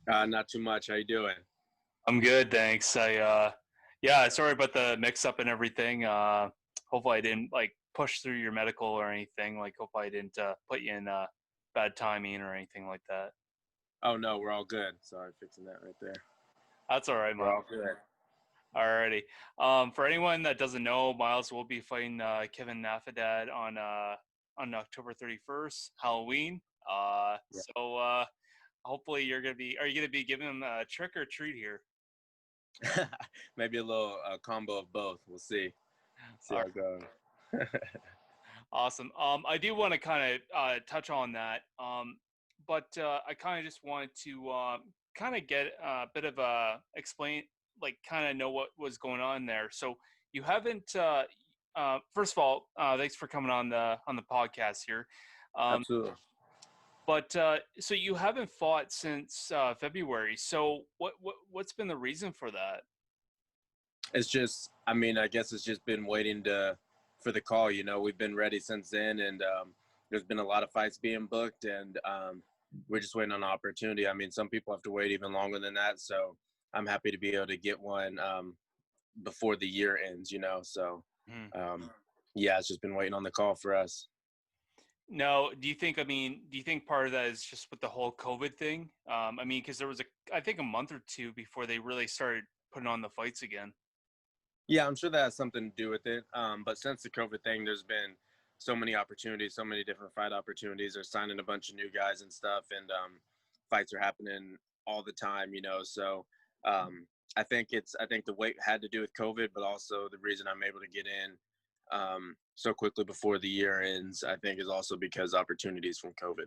Not too much. How you doing? I'm good, thanks. Yeah, sorry about the mix-up and everything. Hopefully I didn't push through your medical or anything. Hopefully I didn't put you in bad timing or anything like that. Oh no, we're all good. Sorry, fixing that right there. That's all right, We're Miles. all good. Alrighty. For anyone that doesn't know, Miles will be fighting Kevin Natividad on October 31st, Halloween. Yeah. So hopefully are you gonna be giving him a trick or treat here? Maybe a little combo of both. We'll see. See how it goes. Awesome. I do want to kind of touch on that, but I kind of just wanted to kind of get a bit of a explain, kind of know what was going on there. So you haven't. First of all, thanks for coming on the podcast here. Um, Absolutely. but so you haven't fought since February. So what's been the reason for that? It's just, I mean, I guess it's just been waiting for the call. We've been ready since then, and there's been a lot of fights being booked, and we're just waiting on an opportunity. I mean, some people have to wait even longer than that, so I'm happy to be able to get one before the year ends. So Hmm. um, yeah, it's just been waiting on the call for us. No, do you think? I mean, do you think part of that is just with the whole COVID thing? I mean, because there was I think a month or two before they really started putting on the fights again. Yeah, I'm sure that has something to do with it. But since the COVID thing, there's been so many opportunities, so many different fight opportunities. They're signing a bunch of new guys and stuff, and fights are happening all the time. So um, I think the wait had to do with COVID, but also the reason I'm able to get in so quickly before the year ends, I think, is also because opportunities from COVID.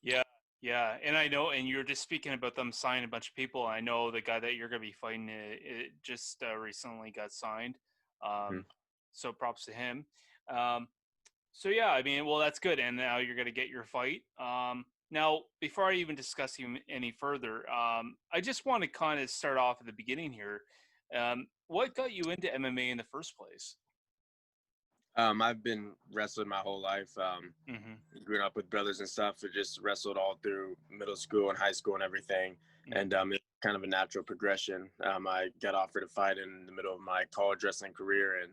Yeah, yeah, and I know, and you're just speaking about them signing a bunch of people. I know the guy that you're going to be fighting it just recently got signed. Hmm. Um, so props to him. Um, So yeah, I mean, well, that's good, and now you're going to get your fight. Now, before I even discuss you any further, I just want to kind of start off at the beginning here. What got you into MMA in the first place? I've been wrestling my whole life. Mm-hmm. Growing up with brothers and stuff, I just wrestled all through middle school and high school and everything. Mm-hmm. And it's kind of a natural progression. I got offered a fight in the middle of my college wrestling career, and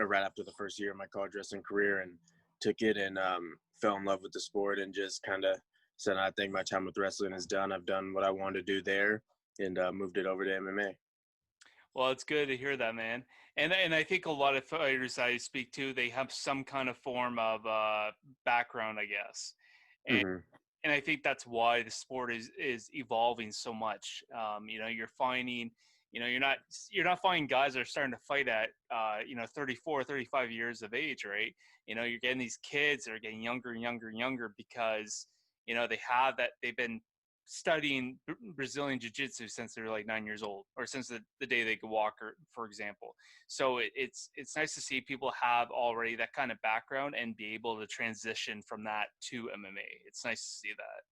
right after the first year of my college wrestling career, and took it and fell in love with the sport, and just kind of said, I think my time with wrestling is done. I've done what I wanted to do there, and moved it over to MMA. Well, it's good to hear that, man. And I think a lot of fighters I speak to, they have some kind of form of background, I guess. And Hmm. and I think that's why the sport is evolving so much. You're finding, you're not finding guys that are starting to fight at 34, 35 years of age, right? You're getting these kids that are getting younger and younger and younger because they have that they've been studying Brazilian jiu-jitsu since they were like 9 years old, or since the day they could walk, or, for example. So it's nice to see people have already that kind of background and be able to transition from that to MMA. It's nice to see that.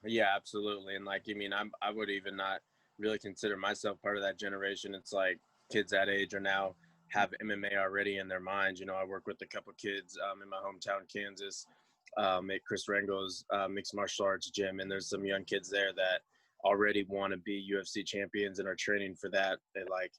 Yeah, absolutely. And like, I mean, I would even not really consider myself part of that generation. It's like kids that age are now have MMA already in their minds. I work with a couple kids in my hometown, Kansas, at Chris Rango's mixed martial arts gym, and there's some young kids there that already want to be UFC champions and are training for that at like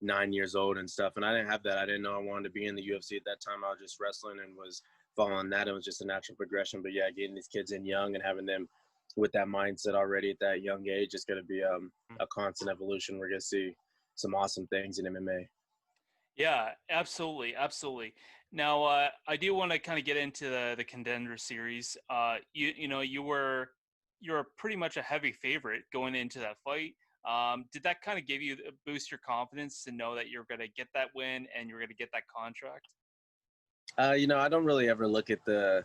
9 years old and stuff. And I didn't have that. I didn't know I wanted to be in the UFC at that time. I was just wrestling and was following that. It was just a natural progression. But yeah, getting these kids in young and having them with that mindset already at that young age is going to be a constant evolution. We're going to see some awesome things in MMA. Yeah, absolutely, absolutely. Now, I do want to kind of get into the Contender series. You were pretty much a heavy favorite going into that fight. Did that kind of give you boost your confidence to know that you're going to get that win and you're going to get that contract? I don't really ever look at the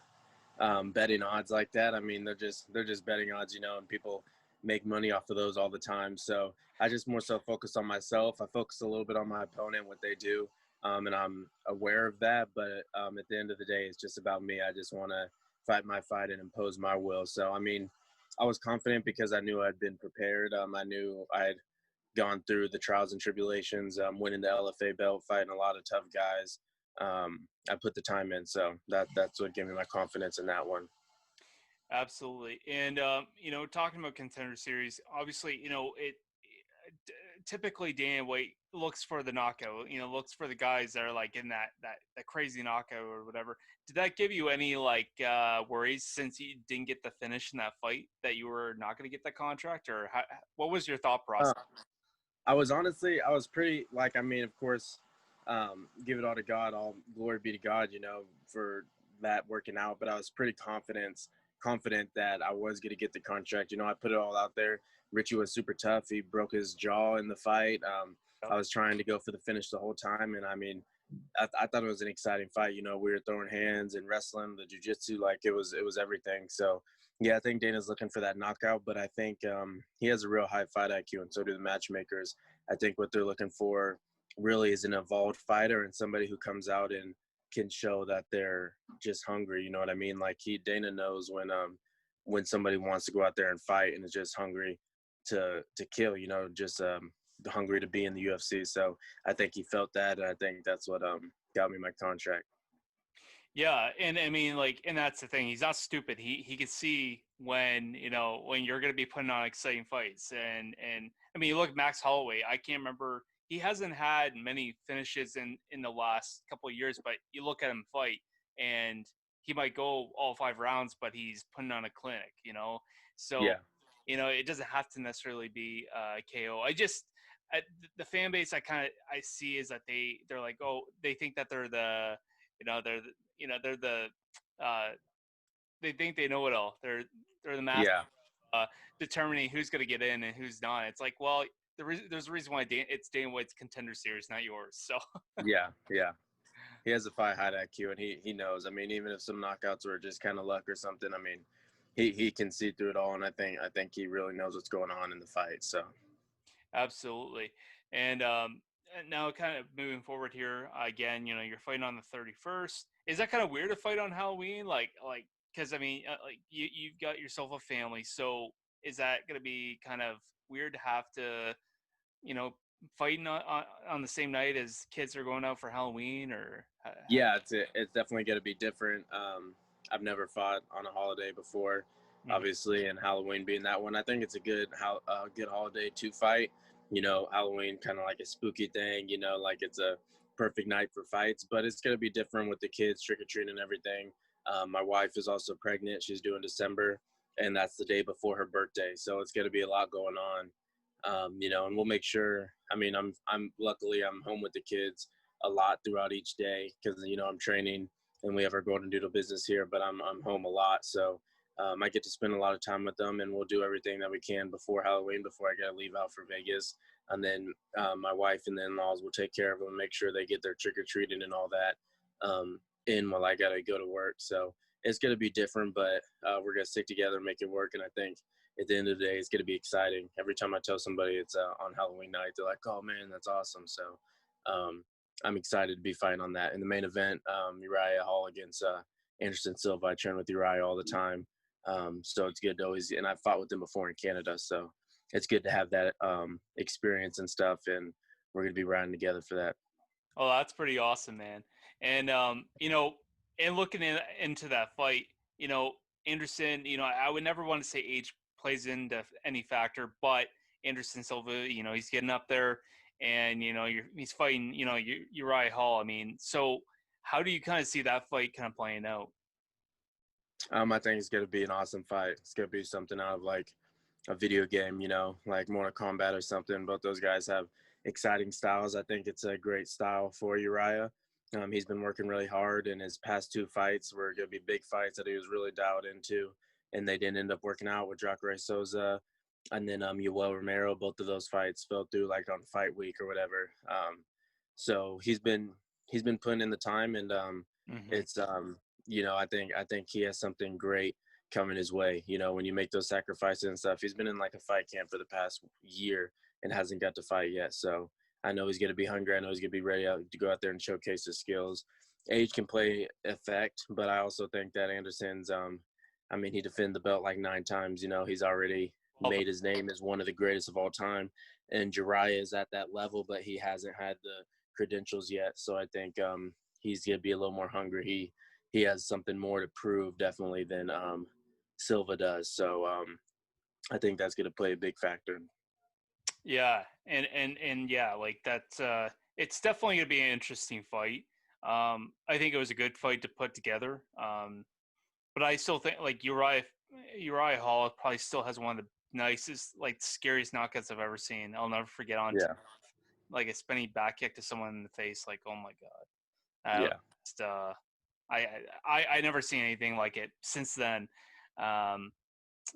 betting odds like that. I mean, they're just betting odds, and people make money off of those all the time. So I just more so focus on myself. I focus a little bit on my opponent, what they do, and I'm aware of that. But at the end of the day, it's just about me. I just want to fight my fight and impose my will. So I mean, I was confident because I knew I'd been prepared. I knew I had gone through the trials and tribulations, winning the LFA belt, fighting a lot of tough guys. I put the time in, so that's what gave me my confidence in that one. Absolutely. And, talking about Contender Series, obviously, t- typically Dana White looks for the knockout, looks for the guys that are like in that crazy knockout or whatever. Did that give you any worries since you didn't get the finish in that fight that you were not going to get the contract, or what was your thought Uh, process? I was pretty like, I mean, of course, give it all to God, all glory be to God, for that working out. But I was pretty confident that I was going to get the contract. I put it all out there. Richie was super tough. He broke his jaw in the fight. I was trying to go for the finish the whole time, and I mean, I thought it was an exciting fight. We were throwing hands and wrestling, the jujitsu, like it was everything. So yeah, I think Dana's looking for that knockout, but I think he has a real high fight IQ, and so do the matchmakers. I think what they're looking for really is an evolved fighter and somebody who comes out and can show that they're just hungry. You know what I mean? Like Dana knows when somebody wants to go out there and fight and is just hungry to kill. Just hungry to be in the UFC. So I think he felt that, and I think that's what got me my contract. Yeah, and I mean, and that's the thing. He's not stupid. He can see when you're going to be putting on exciting fights. And I mean, look, Max Holloway. I can't remember. He hasn't had many finishes in the last couple of years, but you look at him fight, and he might go all 5 rounds, but he's putting on a clinic. So Yeah, it doesn't have to necessarily be KO. The fan base I see is that they're like, oh, they think that they're the you know they're the, they're the uh, they think they know it all. They're the master yeah, determining who's going to get in and who's not. It's like, well, there's a reason why it's Dana White's Contender Series, not yours. So yeah, yeah. He has a fight high IQ, and he knows. I mean, even if some knockouts were just kind of luck or something, I mean, he can see through it all, and I think he really knows what's going on in the fight. So absolutely. And now, kind of moving forward here again, you're fighting on the 31st. Is that kind of weird to fight on Halloween? Because I mean, you've got yourself a family, so is that going to be kind of weird to have to you know, fighting on the same night as kids are going out for Halloween, or yeah, it's definitely going to be different. I've never fought on a holiday before, Mhm. obviously, and Halloween being that one. I think it's a good holiday to fight. Halloween kind of like a spooky thing. Like it's a perfect night for fights, but it's going to be different with the kids trick or treating and everything. My wife is also pregnant; she's due in December, and that's the day before her birthday, so it's going to be a lot going on. And we'll make sure. I mean, I'm luckily I'm home with the kids a lot throughout each day because I'm training and we have our golden doodle business here, but I'm home a lot, so I get to spend a lot of time with them, and we'll do everything that we can before Halloween, before I gotta leave out for Vegas, and then my wife and the in-laws will take care of them, make sure they get their trick or treating and all that in while I gotta go to work. So it's gonna be different, but we're gonna stick together and make it work, and I think at the end of the day, it's going to be exciting. Every time I tell somebody it's on Halloween night, they're like, "Oh man, that's awesome!" So um, I'm excited to be fighting on that. In the main event, Uriah Hall against Anderson Silva. I train with Uriah all the time, so it's good to always. And I've fought with him before in Canada, so it's good to have that experience and stuff. And we're going to be riding together for that. Oh, that's pretty awesome, man. And and looking into that fight, you know, Anderson, I would never want to say age plays into any factor, but Anderson Silva, he's getting up there, and he's fighting, Uriah Hall. I mean, so how do you kind of see that fight kind of playing out? I think it's going to be an awesome fight. It's going to be something out of like a video game, like Mortal Kombat or something. Both those guys have exciting styles. I think it's a great style for Uriah. He's been working really hard, and his past two fights were going to be big fights that he was really dialed into, and they didn't end up working out with Jacare Souza and then Yoel Romero. Both of those fights fell through like on fight week or whatever. So he's been putting in the time, and Hmm. it's I think he has something great coming his way. When you make those sacrifices and stuff, he's been in like a fight camp for the past year and hasn't got to fight yet. So I know he's going to be hungry. I know he's going to be ready to go out there and showcase his skills. Age can play effect, but I also think that Anderson's, I mean, he defended the belt like 9 times. He's already made his name as one of the greatest of all time. And Uriah is at that level, but he hasn't had the credentials yet. So I think he's going to be a little more hungry. He has something more to prove definitely than Silva does. So I think that's going to play a big factor. Yeah, and yeah, like that's it's definitely gonna be an interesting fight. I think it was a good fight to put together. But I still think like Uriah Hall probably still has one of the nicest, like scariest knockouts I've ever seen. I'll never forget on Yeah. like a spinning back kick to someone in the face. Like, oh my god, Yeah. just, I never seen anything like it since then. Um,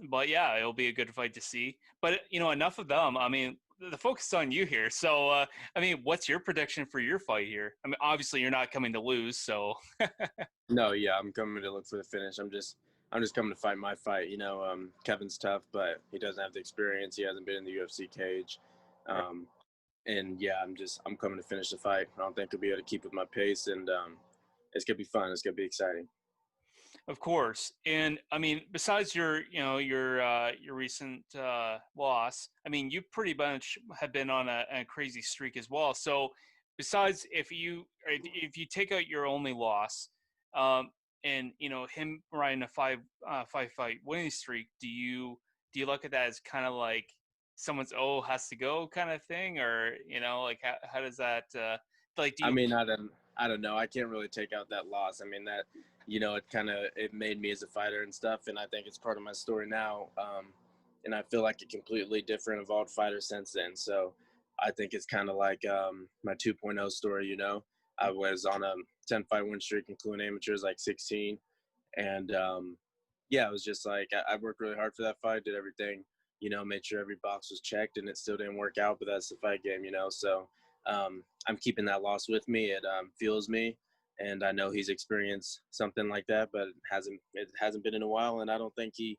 but yeah, it'll be a good fight to see. But enough of them. I mean, the focus is on you here. So, I mean, what's your prediction for your fight here? I mean, obviously you're not coming to lose. So, No, yeah, I'm coming to look for the finish. I'm just coming to fight my fight. Kevin's tough, but he doesn't have the experience. He hasn't been in the UFC cage. right. Um, and yeah, I'm coming to finish the fight. I don't think I'll be able to keep with my pace, and it's gonna be fun. It's gonna be exciting. Of course, and I mean, besides your recent loss, I mean, you pretty much have been on a crazy streak as well. So, besides if you take out your only loss, um, and him riding a five fight winning streak, do you look at that as kind of like someone's has to go kind of thing, or like how does that like do I you? mean, I don't know. I can't really take out that loss. I mean, that it made me as a fighter and stuff, and I think it's part of my story now. And I feel like a completely different evolved fighter since then. So I think it's kind of like my 2.0 story. I was on a 10 fight win streak, including amateurs, like 16, and yeah, it was just like I worked really hard for that fight, did everything, made sure every box was checked, and it still didn't work out. But that's the fight game. So I'm keeping that loss with me. It fuels me, and I know he's experienced something like that, but it hasn't been in a while, and I don't think he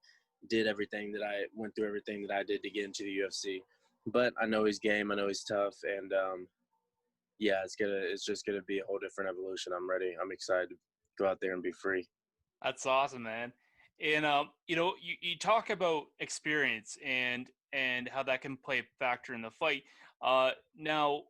did everything that I went through everything that I did to get into the UFC. But I know he's game. I know he's tough, and yeah, it's just gonna be a whole different evolution. I'm ready. I'm excited to go out there and be free. That's awesome, man. And you talk about experience and how that can play a factor in the fight. Now,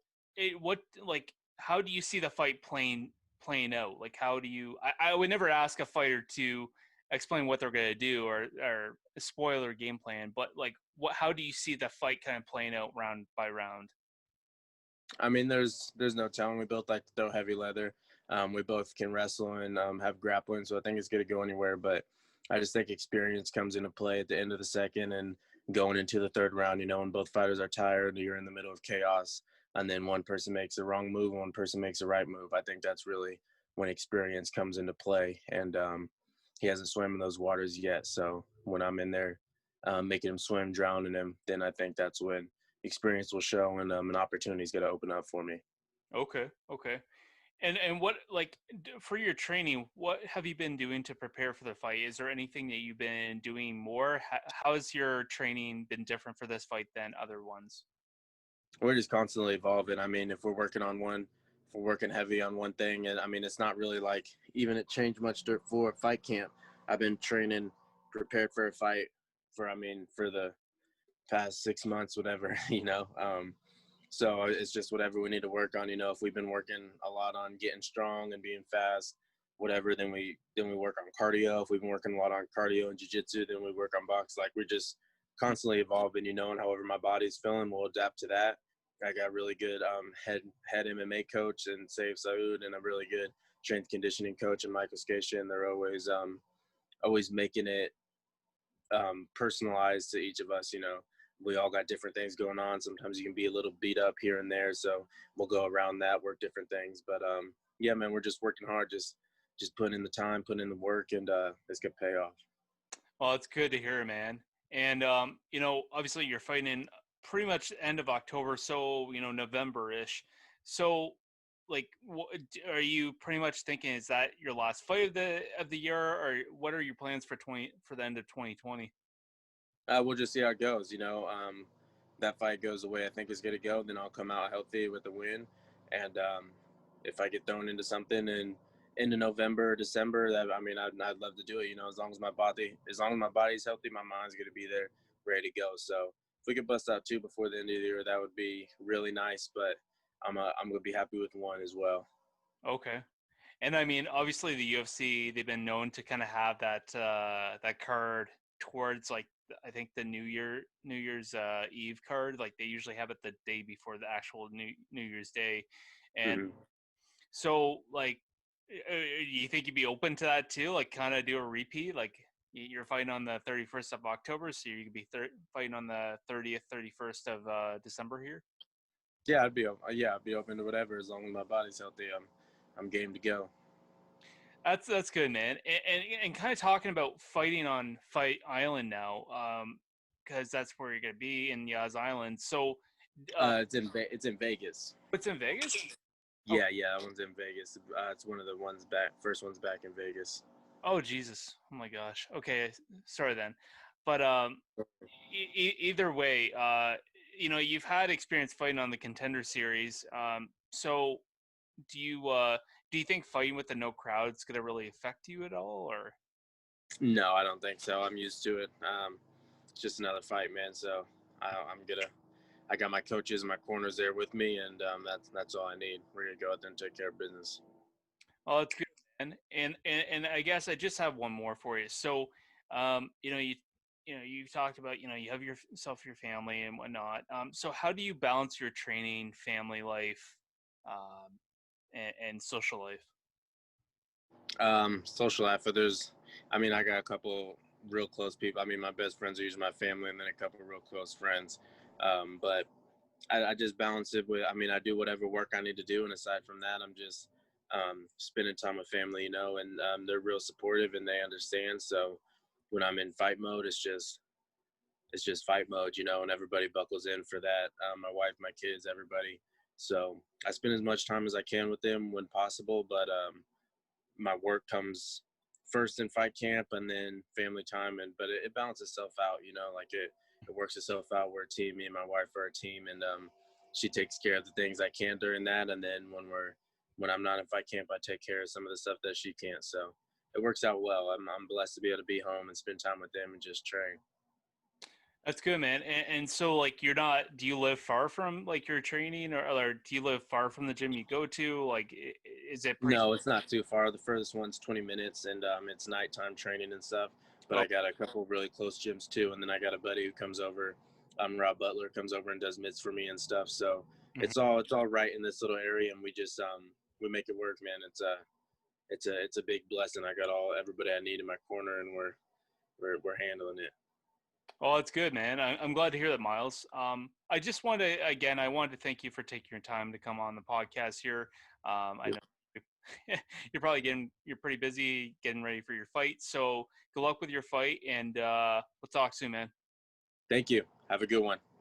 how do you see the fight playing out? Like, how do you? I would never ask a fighter to explain what they're gonna do or spoil their game plan, but like, How do you see the fight kind of playing out round by round? I mean, there's no telling. We both like to throw heavy leather. We both can wrestle and have grappling, so I think it's going to go anywhere. But I just think experience comes into play at the end of the second and going into the third round. When both fighters are tired, you're in the middle of chaos, and then one person makes a wrong move, and one person makes a right move. I think that's really when experience comes into play. And he hasn't swam in those waters yet, so when I'm in there making him swim, drowning him, then I think that's when experience will show and an opportunity is going to open up for me. Okay, okay. And what for your training? What have you been doing to prepare for the fight? Is there anything that you've been doing more? How has your training been different for this fight than other ones? We're just constantly evolving. I mean, if we're working heavy on one thing, and I mean, it's not really like even it changed much for fight camp. I've been training, prepared for a fight for the past 6 months, whatever, So it's just whatever we need to work on. If we've been working a lot on getting strong and being fast, whatever, then we work on cardio. If we've been working a lot on cardio and jiu-jitsu, then we work on box. Like we're just constantly evolving, and however my body's feeling, we'll adapt to that. I got a really good head MMA coach and Save Saud, and a really good strength conditioning coach and Michael Scation. And they're always making it personalized to each of us. We all got different things going on. Sometimes you can be a little beat up here and there, so we'll go around that, work different things. But yeah, man, we're just working hard, just putting in the time, putting in the work, and it's gonna pay off. Well, it's good to hear, man. And obviously you're fighting in pretty much the end of October, so November-ish. So, are you pretty much thinking is that your last fight of the year, or what are your plans for the end of 2020? We'll just see how it goes. That fight goes the way I think it's gonna go, then I'll come out healthy with a win. And if I get thrown into something in into November or December, that I mean, I'd love to do it. As long as my body's healthy, my mind's gonna be there, ready to go. So if we could bust out two before the end of the year, that would be really nice. But I'm gonna be happy with one as well. Okay. And I mean, obviously the UFC, they've been known to kind of have that card towards like I think the New Year's Eve card. Like they usually have it the day before the actual New Year's Day, and Hmm. so like, you think you'd be open to that too? Like kind of do a repeat, like. You're fighting on the 31st of October, so you could be fighting on the 30th, 31st of December here. Yeah, I'd be open to whatever as long as my body's healthy. I'm game to go. That's good, man. And kind of talking about fighting on Fight Island now, because that's where you're gonna be in Yaz Island. So, It's in Vegas. what's in Vegas? Oh, Yeah, that one's in Vegas. It's one of the ones back, first one's back in Vegas. oh Jesus! Oh my gosh. Okay, sorry then, but either way, you've had experience fighting on the Contender series. So do you think fighting with the no crowd's gonna really affect you at all, or? No, I don't think so. I'm used to it. It's just another fight, man. So I'm gonna. I got my coaches and my corners there with me, and that's all I need. We're gonna go out there and take care of business. Oh, that's good, man. And I guess I just have one more for you. So, you've talked about, you have yourself, your family, and whatnot. So how do you balance your training, family life, and social life? Social life. I mean, I got a couple real close people. I mean, my best friends are usually my family, and then a couple of real close friends. But I just balance it with. I mean, I do whatever work I need to do, and aside from that, I'm just spending time with family, and they're real supportive and they understand. So when I'm in fight mode, it's just fight mode, and everybody buckles in for that. My wife, my kids, everybody. So I spend as much time as I can with them when possible, but my work comes first in fight camp and then family time, but it balances itself out, like it works itself out. We're a team. Me and my wife are a team, and she takes care of the things I can during that, and then when I'm not in fight camp, I take care of some of the stuff that she can't. So it works out well. I'm blessed to be able to be home and spend time with them and just train. That's good, man. And so, like, you're not. Do you live far from like your training, or do you live far from the gym you go to? Like, is it pretty? No, it's not too far. The furthest one's 20 minutes, and it's nighttime training and stuff. But Oh, I got a couple really close gyms too, and then I got a buddy who comes over. Rob Butler comes over and does mitts for me and stuff. So mhm. it's all right in this little area, and we make it work, man. It's a big blessing. I got everybody I need in my corner, and we're handling it. Well, it's good, man. I'm glad to hear that, Miles. I just want to, again, I wanted to thank you for taking your time to come on the podcast here. I Yeah. know you're pretty busy getting ready for your fight. So good luck with your fight, and we'll talk soon, man. Thank you. Have a good one.